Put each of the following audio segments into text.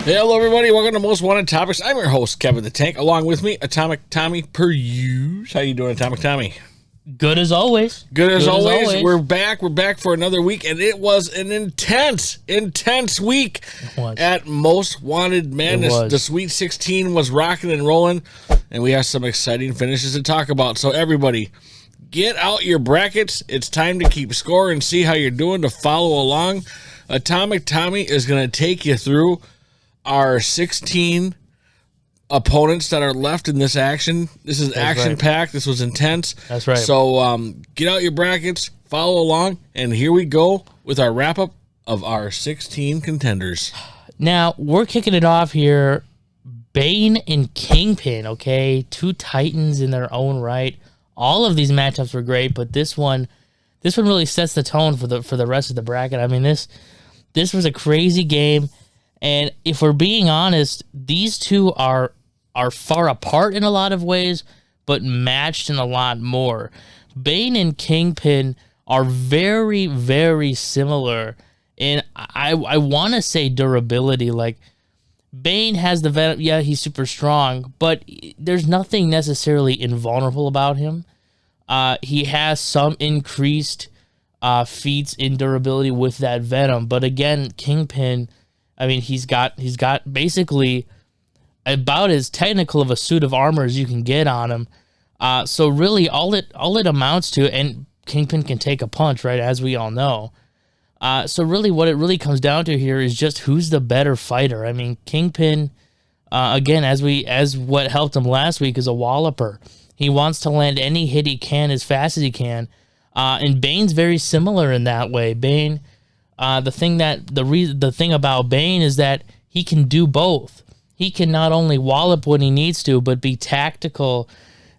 Hey, hello, everybody. Welcome to Most Wanted Topics. I'm your host, Kevin the Tank. Along with me, Atomic Tommy per use. How you doing, Atomic Tommy? Good as always. Good as always. We're back. We're back for another week, and it was an intense week at Most Wanted Madness. The Sweet 16 was rocking and rolling, and we have some exciting finishes to talk about. So, everybody, get out your brackets. It's time to keep score and see how you're doing to follow along. Atomic Tommy is going to take you through our 16 opponents that are left in this action. This is action-packed. This was intense. That's right. So get out your brackets, follow along, and here we go with our wrap-up of our 16 contenders. Now, we're kicking it off here. Bane and Kingpin, okay? Two titans in their own right. All of these matchups were great, but this one really sets the tone for the rest of the bracket. I mean, this was a crazy game. And if we're being honest, these two are far apart in a lot of ways, but matched in a lot more. Bane and Kingpin are very, very similar. And I want to say durability. Like, Bane has the Venom. Yeah, he's super strong, but there's nothing necessarily invulnerable about him. He has some increased feats in durability with that Venom. But again, Kingpin, I mean, he's got basically about as technical of a suit of armor as you can get on him. So really, all it amounts to, and Kingpin can take a punch, right? As we all know. So really, what it really comes down to here is just who's the better fighter. I mean, Kingpin, again, as what helped him last week, is a walloper. He wants to land any hit he can as fast as he can, and Bane's very similar in that way. Bane. The thing about Bane is that he can do both. He can not only wallop when he needs to, but be tactical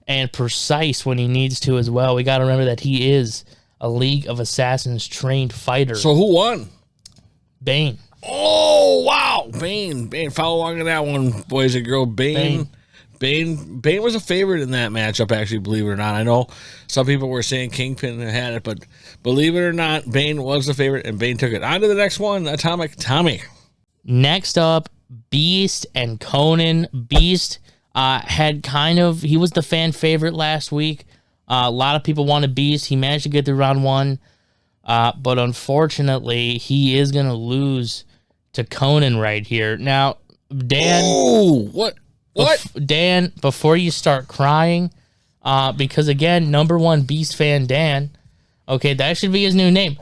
and precise when he needs to as well. We got to remember that he is a League of Assassins trained fighter. So who won? Bane. Oh, wow. Bane. Follow along in that one, boys and girls. Bane was a favorite in that matchup, actually, believe it or not. I know some people were saying Kingpin had it, but believe it or not, Bane was the favorite, and Bane took it. On to the next one, Atomic Tommy. Next up, Beast and Conan. Beast he was the fan favorite last week. A lot of people wanted Beast. He managed to get through round one, but unfortunately, he is going to lose to Conan right here. Now, Dan... Oh, what? Dan, before you start crying, because again, number one Beast fan Dan, okay, that should be his new name.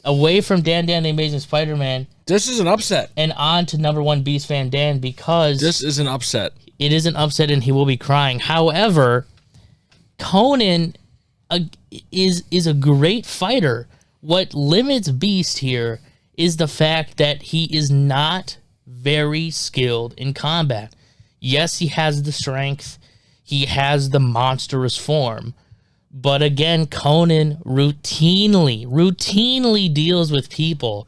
Away from Dan the Amazing Spider-Man. This is an upset. And on to number one Beast fan Dan, because... This is an upset. It is an upset and he will be crying. However, Conan is a great fighter. What limits Beast here is the fact that he is not very skilled in combat. Yes, he has the strength. He has the monstrous form. But again, Conan routinely deals with people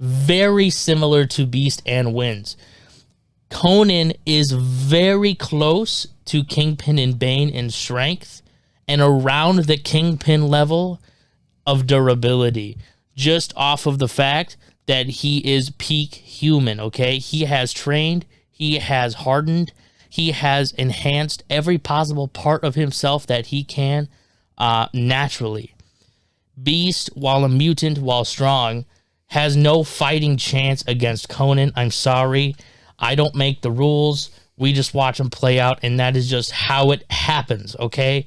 very similar to Beast and wins. Conan is very close to Kingpin and Bane in strength and around the Kingpin level of durability, just off of the fact that he is peak human, okay? He has trained, he has hardened, he has enhanced every possible part of himself that he can naturally. Beast, while a mutant, while strong, has no fighting chance against Conan. I'm sorry. I don't make the rules. We just watch them play out, and that is just how it happens, okay?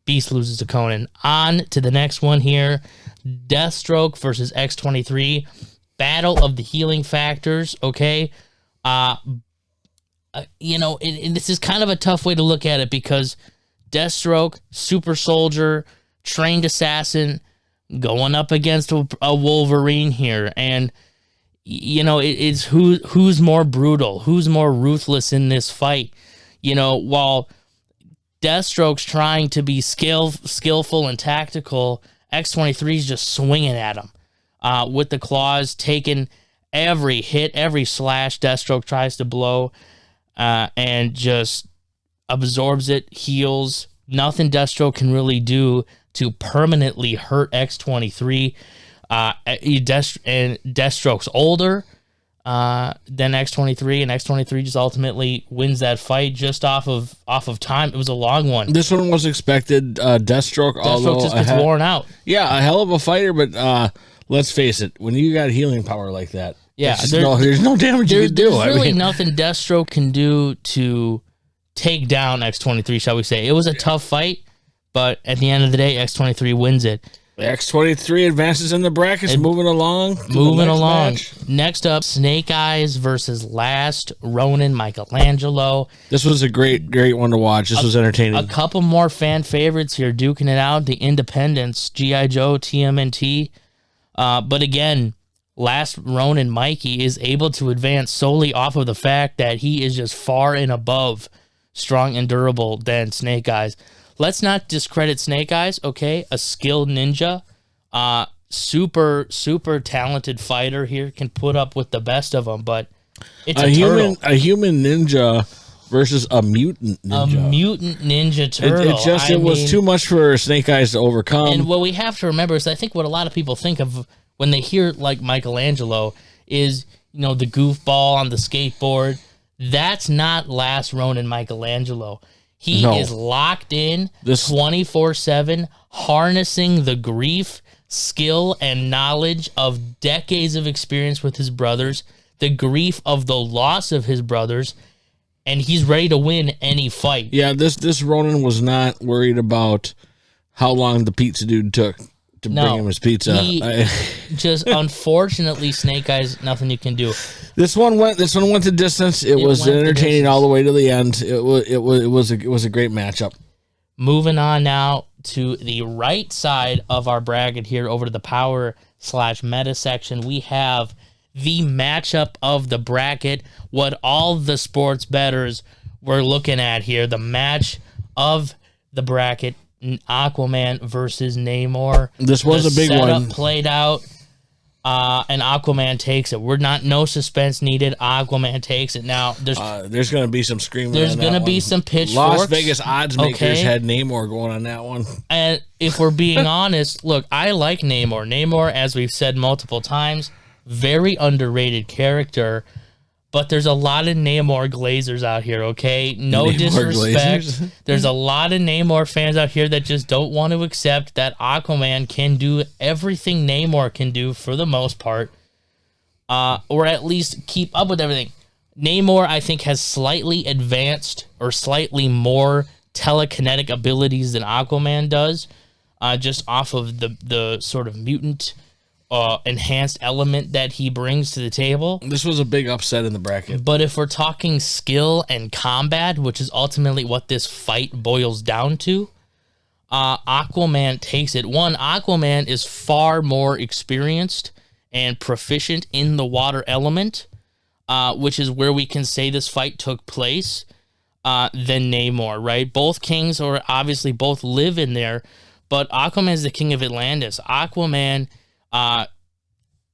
Beast loses to Conan. On to the next one here. Deathstroke versus X-23. Battle of the healing factors, okay? This is kind of a tough way to look at it because Deathstroke, super soldier, trained assassin, going up against a Wolverine here, and it's who's more brutal, who's more ruthless in this fight. While Deathstroke's trying to be skillful and tactical, X-23 is just swinging at him with the claws, taking every hit, every slash Deathstroke tries to blow, and just absorbs it, heals. Nothing Deathstroke can really do to permanently hurt X-23. And Deathstroke's older. Then X23, and X23 just ultimately wins that fight just off of time. It was a long one. This one was expected. Deathstroke just gets worn out. Yeah, a hell of a fighter, but let's face it, when you got healing power like that, yeah, there's no damage you can do. There's really nothing Deathstroke can do to take down X23, shall we say. It was a tough fight, but at the end of the day, X23 wins it. X23 advances in the brackets, moving along. Match. Next up, Snake Eyes versus Last Ronin Michelangelo. This was a great one to watch. This was entertaining. A couple more fan favorites here duking it out. The Independents, G.I. Joe, TMNT. But again, Last Ronin Mikey is able to advance solely off of the fact that he is just far and above strong and durable than Snake Eyes. Let's not discredit Snake Eyes, okay? A skilled ninja, super talented fighter here, can put up with the best of them, but it's a turtle. A human ninja versus a mutant ninja. A mutant ninja turtle. It was too much for Snake Eyes to overcome. And what we have to remember is, I think what a lot of people think of when they hear like Michelangelo is, the goofball on the skateboard. That's not Last Ronin Michelangelo. He is locked in 24/7, harnessing the grief, skill, and knowledge of decades of experience with his brothers, the grief of the loss of his brothers, and he's ready to win any fight. Yeah, this Ronin was not worried about how long the pizza dude took to bring him his pizza. Just unfortunately, Snake Eyes, nothing you can do. This one went the distance. It was entertaining all the way to the end. It was a great matchup. Moving on now to the right side of our bracket here, over to the power/meta section, we have the matchup of the bracket. What all the sports bettors were looking at here, the match of the bracket. Aquaman versus Namor. This was a big one. Played out, and Aquaman takes it. No suspense needed. Aquaman takes it. Now, there's going to be some screaming. There's going to be some pitchforks. Las Vegas odds makers had Namor going on that one. And if we're being honest, look, I like Namor. Namor, as we've said multiple times, very underrated character. But there's a lot of Namor glazers out here, okay? No disrespect. Glazers? There's a lot of Namor fans out here that just don't want to accept that Aquaman can do everything Namor can do for the most part, or at least keep up with everything. Namor, I think, has slightly advanced or slightly more telekinetic abilities than Aquaman does, just off of the sort of mutant enhanced element that he brings to the table. This was a big upset in the bracket. But if we're talking skill and combat, which is ultimately what this fight boils down to, Aquaman takes it. One, Aquaman is far more experienced and proficient in the water element, which is where we can say this fight took place, than Namor, right? Both kings, or obviously both live in there, but Aquaman is the king of Atlantis. Aquaman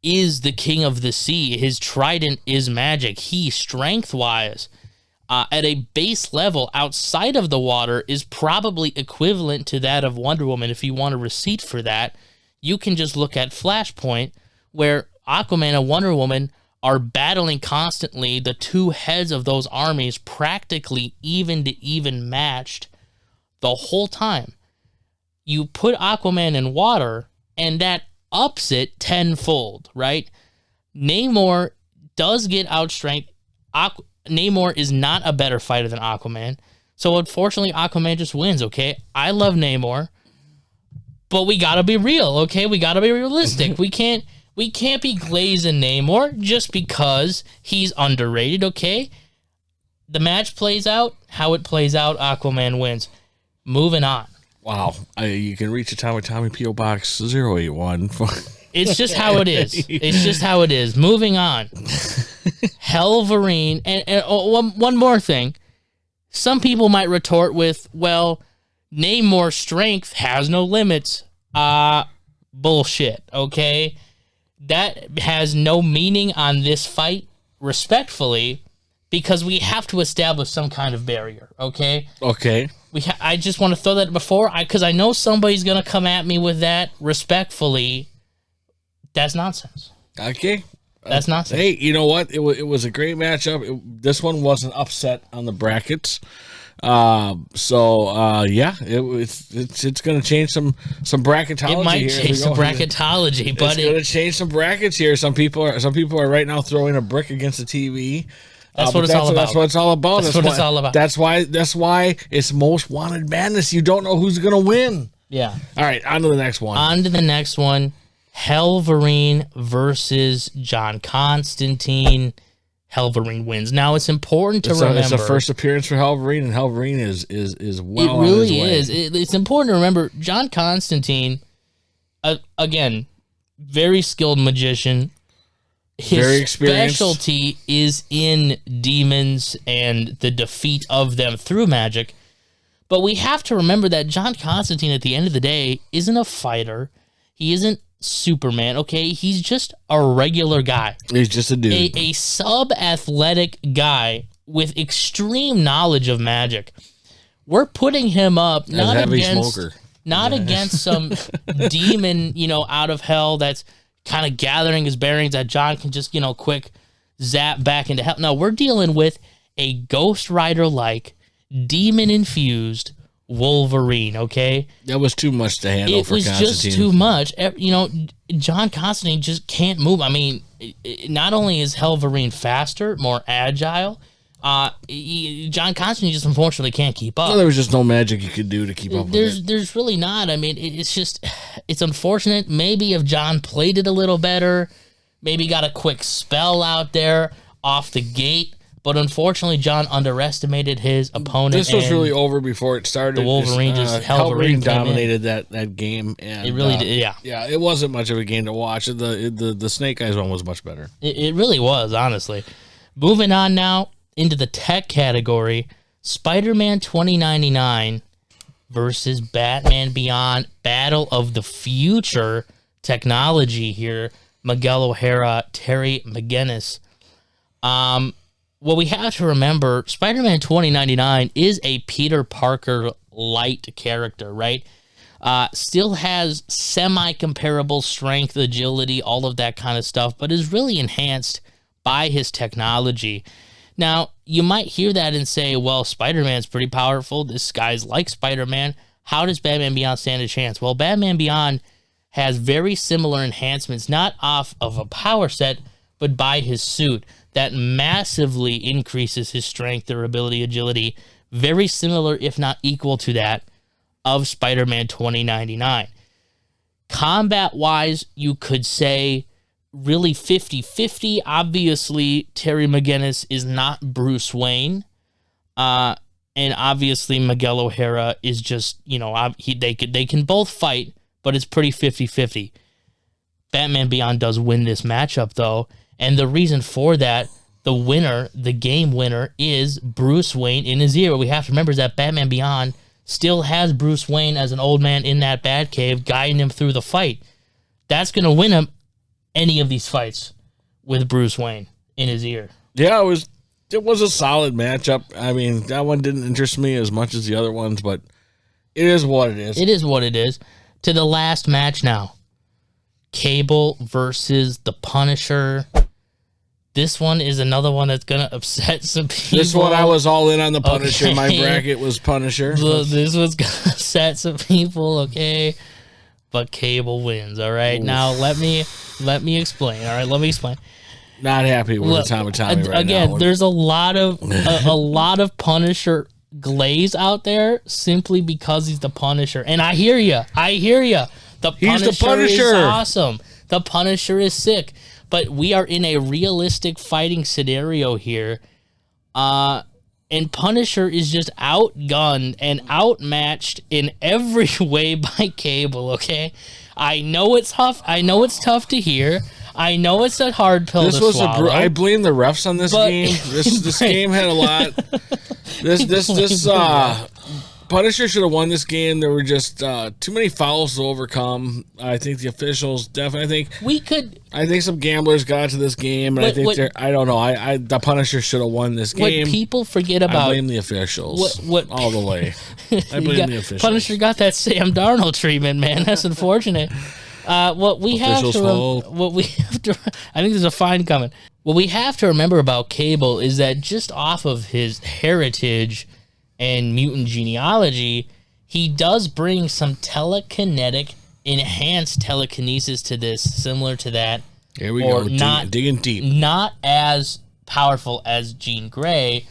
is the king of the sea. His trident is magic. He, strength-wise, at a base level outside of the water, is probably equivalent to that of Wonder Woman. If you want a receipt for that, you can just look at Flashpoint, where Aquaman and Wonder Woman are battling constantly. The two heads of those armies practically even to even matched the whole time. You put Aquaman in water, and that ups it tenfold, right? Namor does get outstrength. Namor is not a better fighter than Aquaman. So unfortunately, Aquaman just wins, okay? I love Namor, but we gotta be real, okay? We gotta be realistic. We can't be glazing Namor just because he's underrated, okay? The match plays out how it plays out. Aquaman wins. Moving on. Wow. You can reach Tommy P.O. Box 081. It's just how it is. It's just how it is. Moving on. Helverine. And one more thing. Some people might retort with, well, Namor's strength has no limits. Bullshit, okay? That has no meaning on this fight, respectfully, because we have to establish some kind of barrier, okay? Okay. I just want to throw that before, because I know somebody's going to come at me with that respectfully. That's nonsense. Okay. That's nonsense. Hey, you know what? It was a great matchup. This one wasn't upset on the brackets. Yeah, it's going to change some bracketology. It might here change some bracketology, but it's going to change some brackets here. Some people are right now throwing a brick against the TV. That's what it's all about. That's what it's all about. That's what it's all about. That's why it's Most Wanted Madness. You don't know who's going to win. Yeah. All right, on to the next one. Helverine versus John Constantine. Helverine wins. Now it's important to remember. It's the first appearance for Helverine, and Helverine is well on his way. It really is. It's important to remember John Constantine, again, very skilled magician. His specialty is in demons and the defeat of them through magic. But we have to remember that John Constantine, at the end of the day, isn't a fighter. He isn't Superman, okay? He's just a regular guy. He's just a dude. A sub-athletic guy with extreme knowledge of magic. We're putting him up not against some demon, out of hell that's kind of gathering his bearings that John can just, quick zap back into hell. No, we're dealing with a Ghost Rider-like, demon-infused Wolverine, okay? That was too much to handle for Constantine. It was just too much. John Constantine just can't move. I mean, not only is Helverine faster, more agile, John Constantine just unfortunately can't keep up. Well, there was just no magic you could do to keep up with it. There's really not. I mean, it's unfortunate. Maybe if John played it a little better, maybe got a quick spell out there off the gate. But unfortunately, John underestimated his opponent. This was really over before it started. The Wolverine Helverine dominated that game. And, it really did, yeah. Yeah, it wasn't much of a game to watch. The Snake Eyes one was much better. It really was, honestly. Moving on now into the tech category, Spider-Man 2099 versus Batman Beyond, Battle of the Future technology here. Miguel O'Hara, Terry McGinnis. What we have to remember, Spider-Man 2099 is a Peter Parker light character, right? Still has semi-comparable strength, agility, all of that kind of stuff, but is really enhanced by his technology. Now, you might hear that and say, well, Spider-Man's pretty powerful. This guy's like Spider-Man. How does Batman Beyond stand a chance? Well, Batman Beyond has very similar enhancements, not off of a power set, but by his suit. That massively increases his strength, durability, agility, very similar, if not equal to that, of Spider-Man 2099. Combat-wise, you could say really 50-50. Obviously, Terry McGinnis is not Bruce Wayne. And obviously, Miguel O'Hara is just, they can both fight, but it's pretty 50-50. Batman Beyond does win this matchup, though. And the reason for that, the game winner, is Bruce Wayne in his ear. What we have to remember is that Batman Beyond still has Bruce Wayne as an old man in that Batcave guiding him through the fight. That's going to win him any of these fights with Bruce Wayne in his ear. Yeah, it was a solid matchup. I mean, that one didn't interest me as much as the other ones, but it is what it is. It is what it is. To the last match now. Cable versus the Punisher. This one is another one that's going to upset some people. This one I was all in on the Punisher. Okay. My bracket was Punisher. This was going to upset some people, okay? But Cable wins, all right? Oof. Now, let me explain, all right? Let me explain. Not happy with Tommy right now. Again, there's a lot of Punisher glaze out there simply because he's the Punisher. And I hear you. He's the Punisher is awesome. The Punisher is sick. But we are in a realistic fighting scenario here. And Punisher is just outgunned and outmatched in every way by Cable, okay? I know it's tough. I know it's tough to hear. I know it's a hard pill to swallow. I blame the refs on this game. This game had a lot. This Punisher should have won this game. There were just too many fouls to overcome. I think the officials definitely. I think some gamblers got to this game, and I don't know. The Punisher should have won this game. What people forget about, I blame the officials. All the way. I blame the officials. Punisher got that Sam Darnold treatment, man. That's unfortunate. What we have Officials to, I think there's a fine coming. What we have to remember about Cable is that just off of his heritage and mutant genealogy, he does bring some telekinetic, enhanced telekinesis to this, similar to that. Here we go, digging deep. Not as powerful as Jean Grey,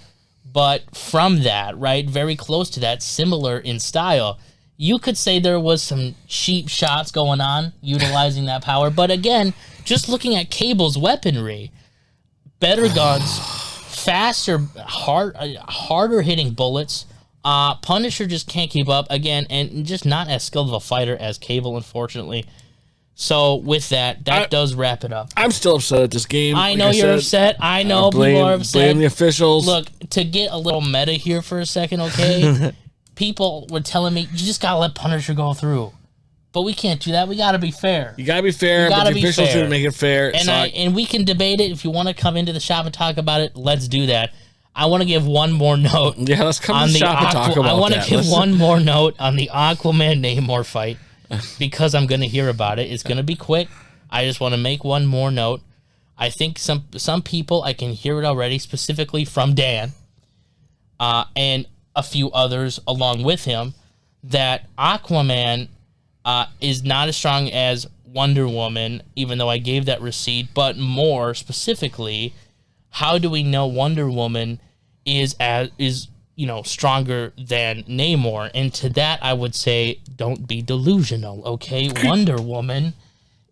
but from that, right, very close to that, similar in style. You could say there was some cheap shots going on, utilizing that power. But again, just looking at Cable's weaponry, better guns, faster, harder hitting bullets. Punisher just can't keep up again, and just not as skilled of a fighter as Cable, unfortunately. So with that does wrap it up. I'm still upset at this game. I know you're upset. I know people are upset. Blame the officials. Look, to get a little meta here for a second, okay? People were telling me, you just got to let Punisher go through. But we can't do that. We got to be fair. You got to be fair, but the officials didn't make it fair. And we can debate it. If you want to come into the shop and talk about it, let's do that. I want to give one more note. Yeah, let's come to the shop and talk about that. I want to give one more note on the Aquaman Namor fight because I'm going to hear about it. It's going to be quick. I just want to make one more note. I think some people, I can hear it already, specifically from Dan, and a few others along with him, that Aquaman is not as strong as Wonder Woman, even though I gave that receipt, but more specifically, how do we know Wonder Woman is stronger than Namor? And to that, I would say, don't be delusional, okay? Wonder Woman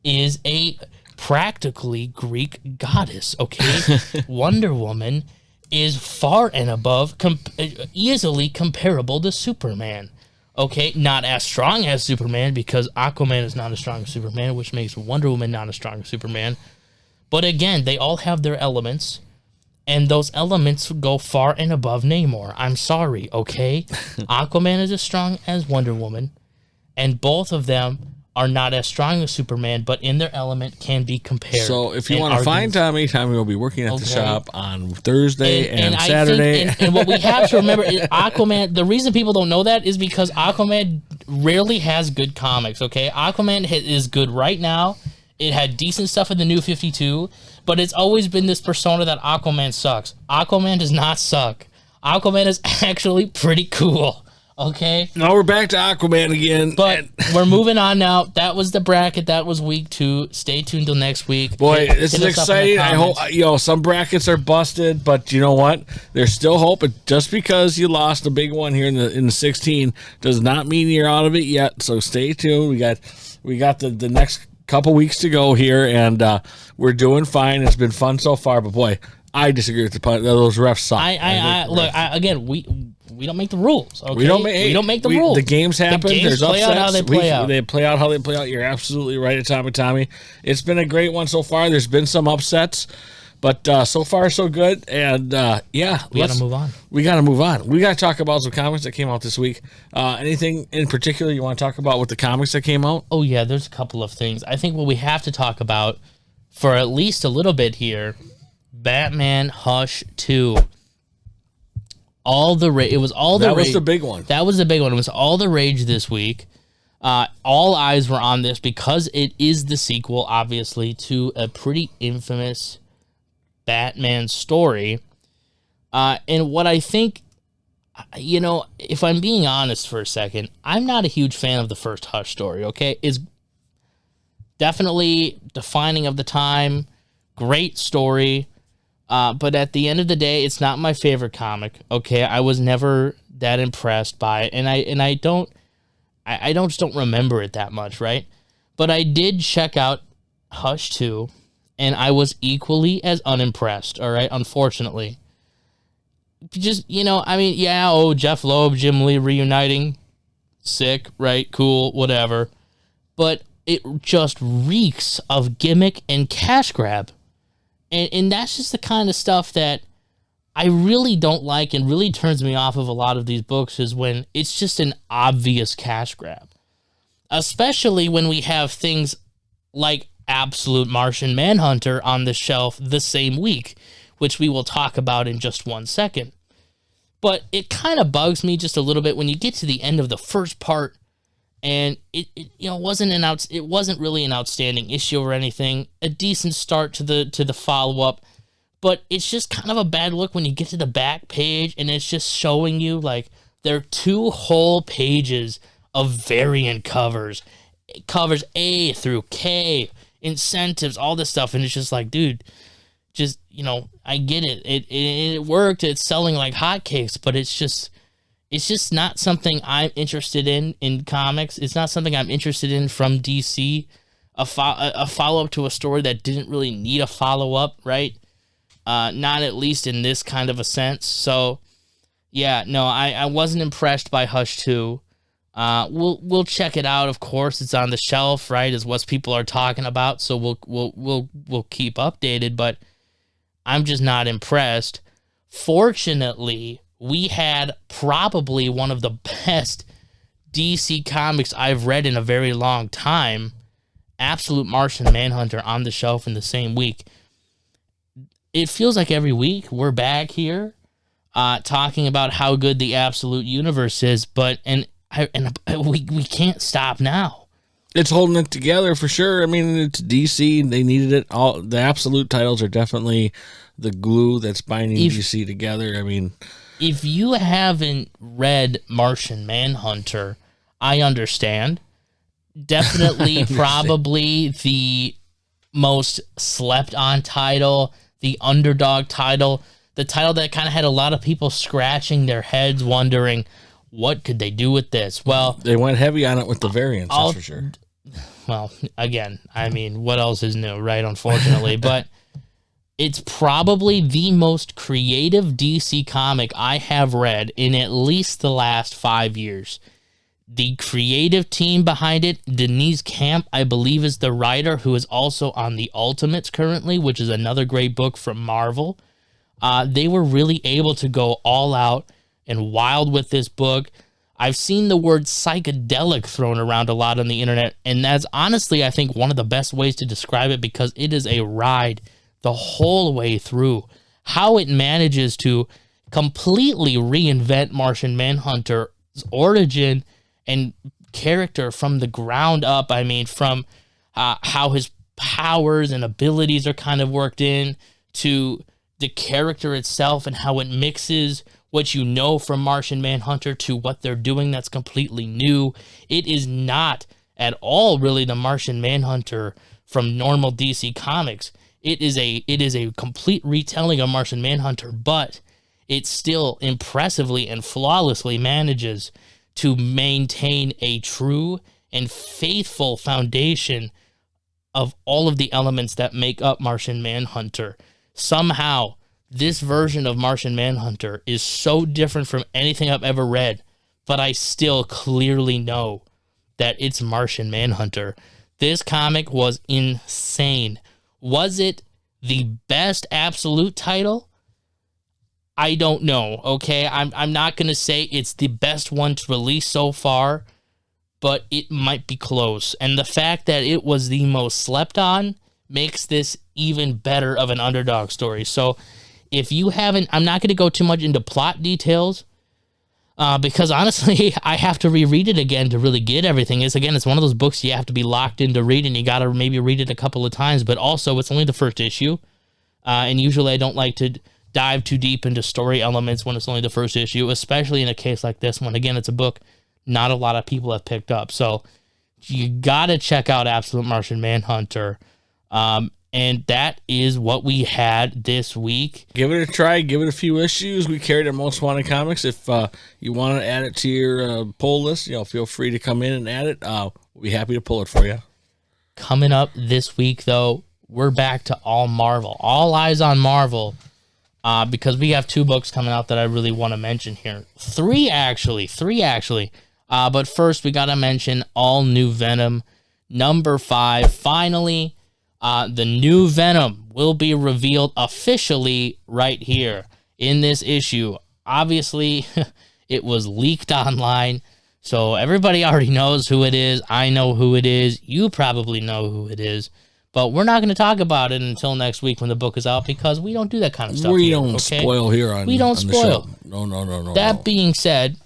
is a practically Greek goddess, okay? Wonder Woman is far and above, easily comparable to Superman, okay? Not as strong as Superman, because Aquaman is not as strong as Superman, which makes Wonder Woman not as strong as Superman. But again, they all have their elements, and those elements go far and above Namor. I'm sorry, okay? Aquaman is as strong as Wonder Woman, and both of them are not as strong as Superman, but in their element can be compared. So if you want to find Tommy will be working at the shop on Thursday and Saturday. And what we have to remember is Aquaman, the reason people don't know that is because Aquaman rarely has good comics, okay? Aquaman is good right now. It had decent stuff in the New 52, but it's always been this persona that Aquaman sucks. Aquaman does not suck. Aquaman is actually pretty cool. Okay. Now we're back to Aquaman again. But we're moving on now. That was the bracket. That was week 2. Stay tuned till next week. Boy, this is exciting. I hope, some brackets are busted, but you know what? There's still hope. Just because you lost a big one here in the 16 does not mean you're out of it yet. So stay tuned. We got the next couple weeks to go here, and we're doing fine. It's been fun so far, but boy, I disagree with those refs suck. Again, we don't make the rules. Okay? We don't make the rules. The games happen. The games There's play upsets. Out how they play out. They play out how they play out. You're absolutely right at Tommy. It's been a great one so far. There's been some upsets, but so far so good. And we got to move on. We got to move on. We got to talk about some comics that came out this week. Anything in particular you want to talk about with the comics that came out? Oh yeah, there's a couple of things. I think what we have to talk about for at least a little bit here, Batman Hush 2. It was all the rage. That was the big one. That was the big one. It was all the rage this week. All eyes were on this because it is the sequel, obviously, to a pretty infamous Batman story. And what I think, if I'm being honest for a second, I'm not a huge fan of the first Hush story, okay? It's definitely defining of the time, great story. But at the end of the day, it's not my favorite comic. Okay, I was never that impressed by it, and I don't remember it that much, right? But I did check out Hush 2, and I was equally as unimpressed. All right, unfortunately, just Jeff Loeb, Jim Lee reuniting, sick, right? Cool, whatever. But it just reeks of gimmick and cash grab. And that's just the kind of stuff that I really don't like and really turns me off of a lot of these books, is when it's just an obvious cash grab. Especially when we have things like Absolute Martian Manhunter on the shelf the same week, which we will talk about in just 1 second. But it kind of bugs me just a little bit when you get to the end of the first part And it wasn't really an outstanding issue or anything. A decent start to the follow-up, but it's just kind of a bad look when you get to the back page and it's just showing you like there are 2 whole pages of variant covers A through K, incentives, all this stuff, and it's just like, dude, just, I get it. It worked. It's selling like hotcakes, but it's just not something I'm interested in comics. It's not something I'm interested in from DC. A follow-up to a story that didn't really need a follow-up, right? Not at least in this kind of a sense. So, yeah, no, I wasn't impressed by Hush 2. We'll check it out. Of course, it's on the shelf, right? Is what people are talking about. So we'll keep updated. But I'm just not impressed. Fortunately, we had probably one of the best DC comics I've read in a very long time. Absolute Martian Manhunter on the shelf in the same week. It feels like every week we're back here talking about how good the Absolute Universe is, we can't stop now. It's holding it together for sure. I mean, it's DC. They needed it. All the Absolute titles are definitely the glue that's binding DC together. I mean, if you haven't read Martian Manhunter, I understand. Definitely, probably the most slept on title, the underdog title, the title that kind of had a lot of people scratching their heads, wondering what could they do with this. Well, they went heavy on it with the variants, that's for sure. Well, again, I mean, what else is new, right? Unfortunately, but it's probably the most creative DC comic I have read in at least the last 5 years. The creative team behind it, Denise Camp, I believe, is the writer, who is also on the Ultimates currently, which is another great book from Marvel. They were really able to go all out and wild with this book. I've seen the word psychedelic thrown around a lot on the internet, and that's honestly, I think, one of the best ways to describe it, because it is a ride the whole way through. How it manages to completely reinvent Martian Manhunter's origin and character from the ground up. I mean, from how his powers and abilities are kind of worked in, to the character itself and how it mixes what you know from Martian Manhunter to what they're doing that's completely new. It is not at all really the Martian Manhunter from normal DC Comics. It is a complete retelling of Martian Manhunter, but it still impressively and flawlessly manages to maintain a true and faithful foundation of all of the elements that make up Martian Manhunter. Somehow, this version of Martian Manhunter is so different from anything I've ever read, but I still clearly know that it's Martian Manhunter. This comic was insane. Was it the best Absolute title? I don't know, okay? I'm not going to say it's the best one to release so far, but it might be close. And the fact that it was the most slept on makes this even better of an underdog story. So if you haven't, I'm not going to go too much into plot details, because honestly, I have to reread it again to really get everything. It's one of those books you have to be locked into reading. You got to maybe read it a couple of times, but also it's only the first issue. And usually I don't like to dive too deep into story elements when it's only the first issue, especially in a case like this one. Again, it's a book not a lot of people have picked up. So you got to check out Absolute Martian Manhunter. And that is what we had this week. Give it a try. Give it a few issues. We carried our Most Wanted comics. If you want to add it to your pull list, feel free to come in and add it. We'll be happy to pull it for you. Coming up this week, though, we're back to all Marvel. All eyes on Marvel, because we have 2 books coming out that I really want to mention here. Three actually. But first, we got to mention All New Venom, number 5. Finally, the new Venom will be revealed officially right here in this issue. Obviously, it was leaked online, so everybody already knows who it is. I know who it is. You probably know who it is. But we're not going to talk about it until next week when the book is out, because we don't do that kind of stuff. We don't spoil here on We don't on spoil. The show. No. That being said,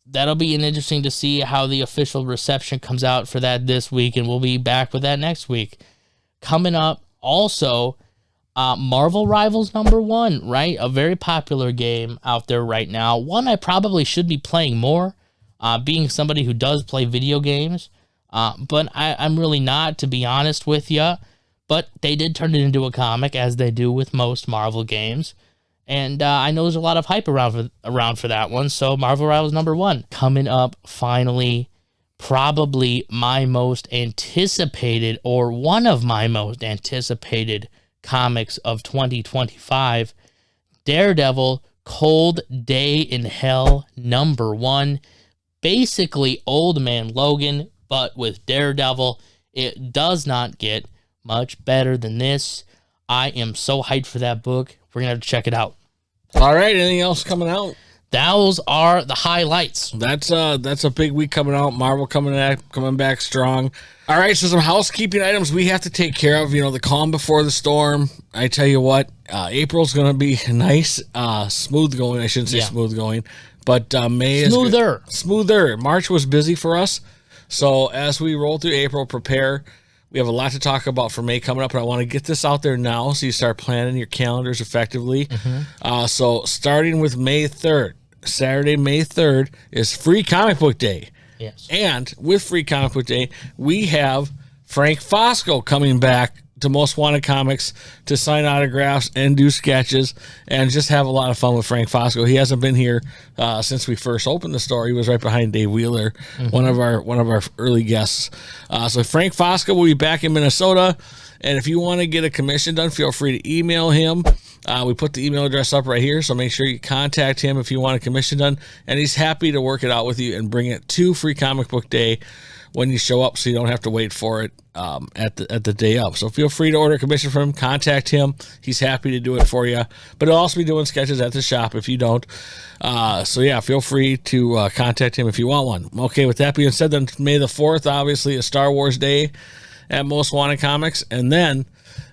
that'll be interesting to see how the official reception comes out for that this week, and we'll be back with that next week. Coming up, also, Marvel Rivals #1, right? A very popular game out there right now. One I probably should be playing more, being somebody who does play video games, but I'm really not, to be honest with you. But they did turn it into a comic, as they do with most Marvel games. And I know there's a lot of hype around for that one. So Marvel Rivals #1. Coming up, finally, probably my most anticipated, or one of my most anticipated comics of 2025. Daredevil, Cold Day in Hell #1. Basically Old Man Logan, but with Daredevil. It does not get much better than this. I am so hyped for that book. We're going to have to check it out. All right. Anything else coming out? Those are the highlights. That's a big week coming out. Marvel coming back strong. All right. So some housekeeping items we have to take care of. You know, the calm before the storm. I tell you what, April's going to be nice, smooth going. I shouldn't say smooth going, but May is smoother. March was busy for us. So as we roll through April, prepare. We have a lot to talk about for May coming up, and I want to get this out there now so you start planning your calendars effectively. So starting with May 3rd, Saturday, May 3rd, is Free Comic Book Day. Yes. And with Free Comic Book Day, we have Frank Fosco coming back to Most Wanted Comics to sign autographs and do sketches and just have a lot of fun with Frank Fosco. He hasn't been here since we first opened the store. He was right behind Dave Wheeler, one of our early guests. So Frank Fosco will be back in Minnesota, and if you want to get a commission done, feel free to email him. We put the email address up right here, so make sure you contact him if you want a commission done, and he's happy to work it out with you and bring it to Free Comic Book Day when you show up, so you don't have to wait for it at the day of. So feel free to order a commission from him. Contact him. He's happy to do it for you. But he'll also be doing sketches at the shop if you don't. So yeah, feel free to contact him if you want one. Okay, with that being said, then May the 4th, obviously a Star Wars Day at Most Wanted Comics. And then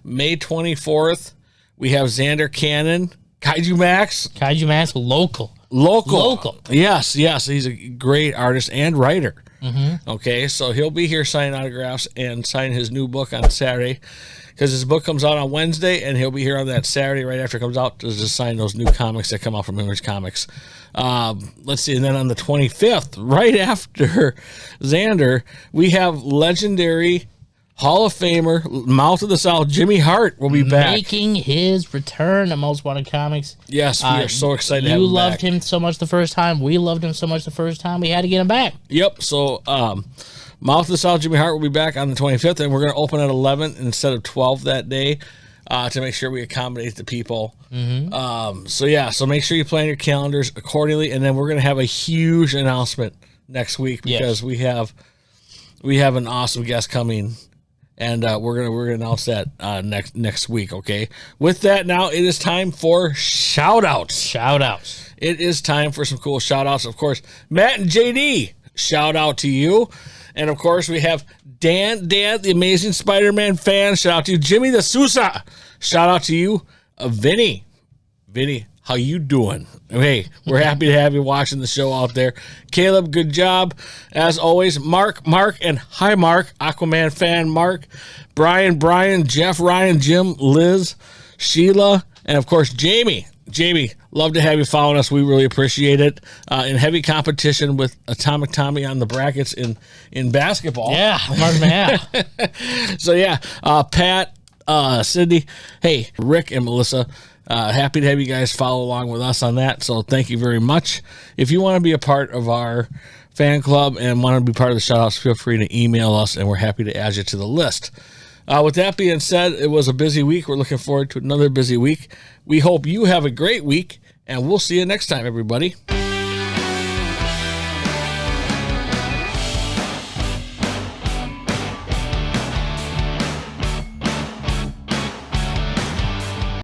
May 24th, we have Xander Cannon, Kaiju Max. Kaiju Max, local. Yes. He's a great artist and writer. Okay, so he'll be here signing autographs and signing his new book on Saturday, because his book comes out on Wednesday, and he'll be here on that Saturday right after it comes out to just sign those new comics that come out from Image Comics. Let's see, and then on the 25th, right after Xander, we have legendary Hall of Famer, Mouth of the South, Jimmy Hart will be back. Making his return to Most Wanted Comics. Yes, we are so excited to have him back. You loved him so much the first time. We loved him so much the first time. We had to get him back. Yep, so Mouth of the South, Jimmy Hart will be back on the 25th, and we're going to open at 11 instead of 12 that day to make sure we accommodate the people. So make sure you plan your calendars accordingly, and then we're going to have a huge announcement next week because we have an awesome guest coming. And we're gonna announce that next week, okay? With that, now it is time for shoutouts. It is time for some cool shoutouts. Of course, Matt and JD, shout out to you. And of course, we have Dan, the Amazing Spider-Man fan. Shout out to you. Jimmy the Sousa, shout out to you. Vinny, how you doing? Hey, we're happy to have you watching the show out there. Caleb, good job. As always, Mark, and hi, Mark, Aquaman fan, Mark. Brian, Jeff, Ryan, Jim, Liz, Sheila, and of course, Jamie. Jamie, love to have you following us. We really appreciate it. In heavy competition with Atomic Tommy on the brackets in basketball. Yeah, So yeah, Pat, Cindy, hey, Rick and Melissa, happy to have you guys follow along with us on that. So thank you very much. If you want to be a part of our fan club and want to be part of the shoutouts, feel free to email us, and we're happy to add you to the list. With that being said, it was a busy week. We're looking forward to another busy week. We hope you have a great week, and we'll see you next time, everybody.